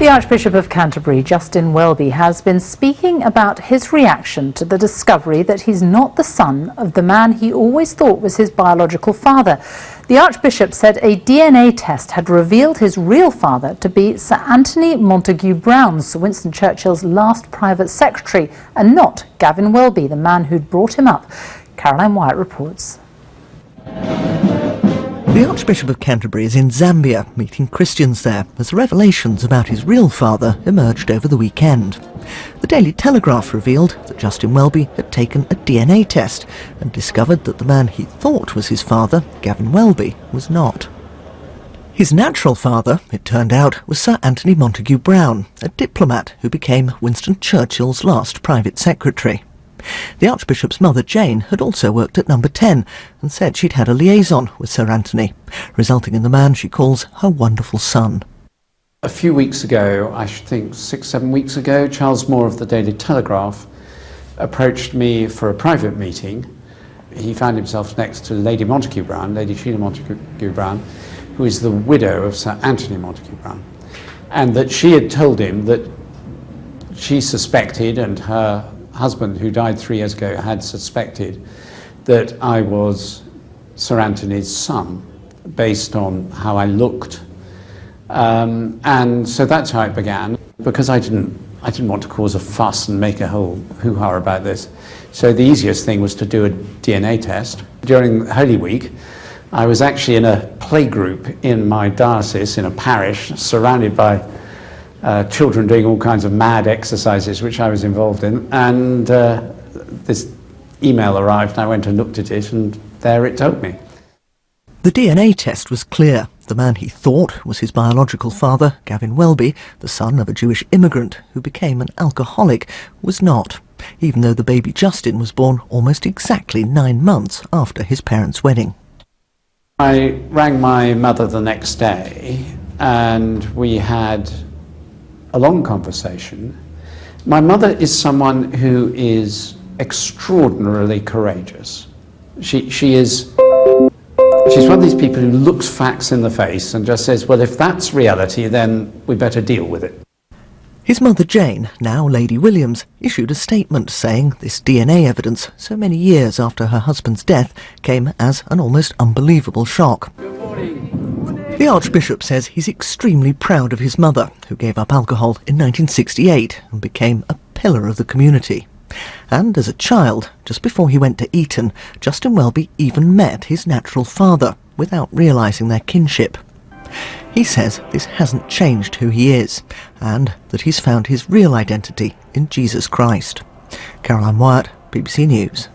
The Archbishop of Canterbury, Justin Welby, has been speaking about his reaction to the discovery that he's not the son of the man he always thought was his biological father. The Archbishop said a DNA test had revealed his real father to be Sir Anthony Montague Browne, Sir Winston Churchill's last private secretary, and not Gavin Welby, the man who'd brought him up. Caroline Wyatt reports. The Archbishop of Canterbury is in Zambia, meeting Christians there, as revelations about his real father emerged over the weekend. The Daily Telegraph revealed that Justin Welby had taken a DNA test and discovered that the man he thought was his father, Gavin Welby, was not. His natural father, it turned out, was Sir Anthony Montague Browne, a diplomat who became Winston Churchill's last private secretary. The Archbishop's mother, Jane, had also worked at Number 10 and said she'd had a liaison with Sir Anthony, resulting in the man she calls her wonderful son. A few weeks ago, I think 6-7 weeks ago, Charles Moore of the Daily Telegraph approached me for a private meeting. He found himself next to Lady Montague Browne, Lady Sheila Montague Browne, who is the widow of Sir Anthony Montague Browne, and that she had told him that she suspected, and her husband, who died 3 years ago, had suspected that I was Sir Anthony's son based on how I looked. And so that's how it began, because I didn't want to cause a fuss and make a whole hoo-ha about this. So the easiest thing was to do a DNA test. During Holy Week, I was actually in a playgroup in my diocese, in a parish, surrounded by children doing all kinds of mad exercises, which I was involved in, and this email arrived, and I went and looked at it, and there it told me. The DNA test was clear. The man he thought was his biological father, Gavin Welby, the son of a Jewish immigrant who became an alcoholic, was not, even though the baby Justin was born almost exactly 9 months after his parents' wedding. I rang my mother the next day, and we had a long conversation. My mother is someone who is extraordinarily courageous. She's one of these people who looks facts in the face and just says, well, if that's reality, then we better deal with it. His mother Jane, now Lady Williams, issued a statement saying this DNA evidence, so many years after her husband's death, came as an almost unbelievable shock. The Archbishop says he's extremely proud of his mother, who gave up alcohol in 1968 and became a pillar of the community. And as a child, just before he went to Eton, Justin Welby even met his natural father, without realising their kinship. He says this hasn't changed who he is, and that he's found his real identity in Jesus Christ. Caroline Wyatt, BBC News.